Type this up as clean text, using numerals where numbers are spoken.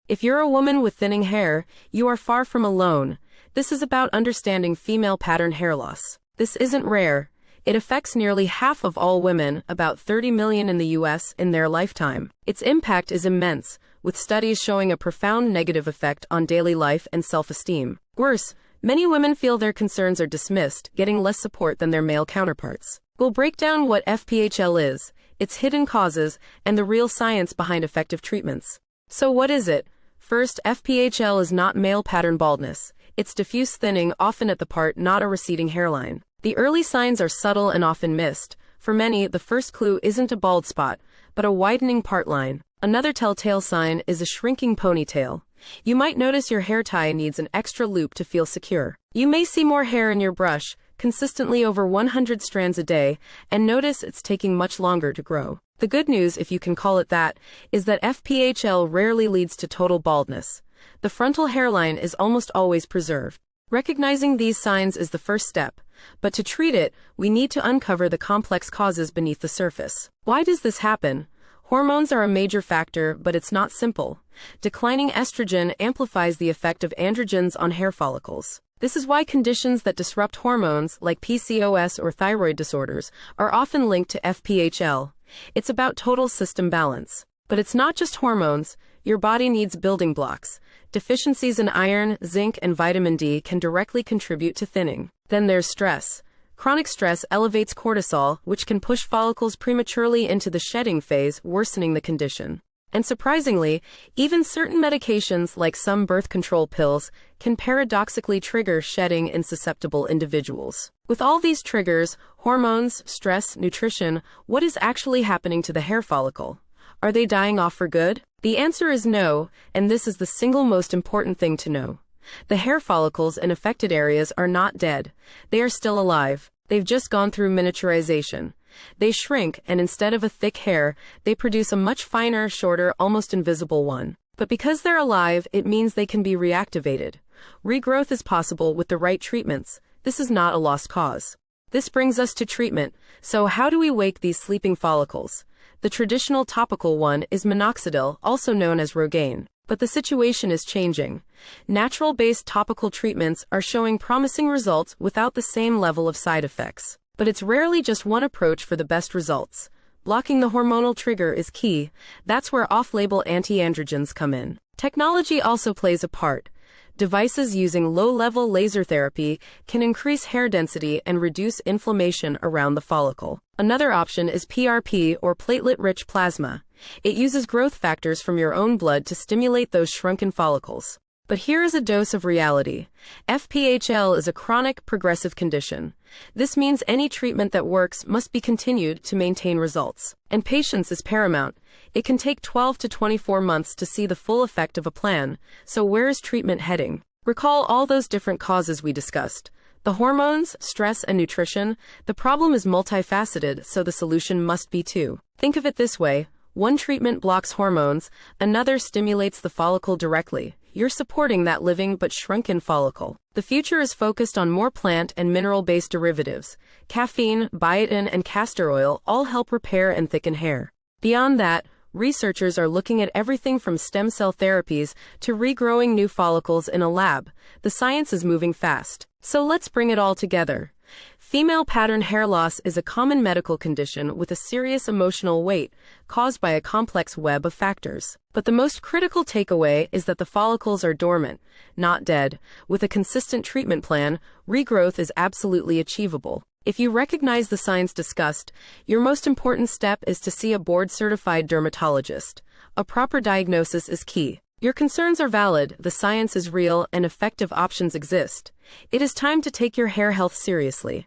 If you're a woman with thinning hair, you are far from alone. This is about understanding female pattern hair loss. This isn't rare. It affects nearly half of all women, about 30 million in the US, in their lifetime. Its impact is immense, with studies showing a profound negative effect on daily life and self-esteem. Worse, many women feel their concerns are dismissed, getting less support than their male counterparts. We'll break down what FPHL is, its hidden causes, and the real science behind effective treatments. So what is it? First, FPHL is not male pattern baldness. It's diffuse thinning, often at the part, not a receding hairline. The early signs are subtle and often missed. For many, the first clue isn't a bald spot, but a widening part line. Another telltale sign is a shrinking ponytail. You might notice your hair tie needs an extra loop to feel secure. You may see more hair in your brush, consistently over 100 strands a day, and notice it's taking much longer to grow. The good news, if you can call it that, is that FPHL rarely leads to total baldness. The frontal hairline is almost always preserved. Recognizing these signs is the first step, but to treat it, we need to uncover the complex causes beneath the surface. Why does this happen? Hormones are a major factor, but it's not simple. Declining estrogen amplifies the effect of androgens on hair follicles. This is why conditions that disrupt hormones, like PCOS or thyroid disorders, are often linked to FPHL. It's about total system balance. But it's not just hormones. Your body needs building blocks. Deficiencies in iron, zinc, and vitamin D can directly contribute to thinning. Then there's stress. Chronic stress elevates cortisol, which can push follicles prematurely into the shedding phase, worsening the condition. And surprisingly, even certain medications, like some birth control pills, can paradoxically trigger shedding in susceptible individuals. With all these triggers, hormones, stress, nutrition, what is actually happening to the hair follicle? Are they dying off for good? The answer is no, and this is the single most important thing to know. The hair follicles in affected areas are not dead. They are still alive. They've just gone through miniaturization. They shrink, and instead of a thick hair, they produce a much finer, shorter, almost invisible one. But because they're alive, it means they can be reactivated. Regrowth is possible with the right treatments. This is not a lost cause. This brings us to treatment. So how do we wake these sleeping follicles? The traditional topical one is minoxidil, also known as Rogaine. But the situation is changing. Natural-based topical treatments are showing promising results without the same level of side effects. But it's rarely just one approach for the best results. Blocking the hormonal trigger is key. That's where off-label anti-androgens come in. Technology also plays a part. Devices using low-level laser therapy can increase hair density and reduce inflammation around the follicle. Another option is PRP, or platelet-rich plasma. It uses growth factors from your own blood to stimulate those shrunken follicles. But here is a dose of reality. FPHL is a chronic, progressive condition. This means any treatment that works must be continued to maintain results. And patience is paramount. It can take 12 to 24 months to see the full effect of a plan. So where is treatment heading? Recall all those different causes we discussed. The hormones, stress, and nutrition. The problem is multifaceted, so the solution must be too. Think of it this way. One treatment blocks hormones, another stimulates the follicle directly. You're supporting that living but shrunken follicle. The future is focused on more plant and mineral-based derivatives. Caffeine, biotin, and castor oil all help repair and thicken hair. Beyond that, researchers are looking at everything from stem cell therapies to regrowing new follicles in a lab. The science is moving fast. So let's bring it all together. Female pattern hair loss is a common medical condition with a serious emotional weight caused by a complex web of factors. But the most critical takeaway is that the follicles are dormant, not dead. With a consistent treatment plan, regrowth is absolutely achievable. If you recognize the signs discussed, your most important step is to see a board-certified dermatologist. A proper diagnosis is key. Your concerns are valid, the science is real, and effective options exist. It is time to take your hair health seriously.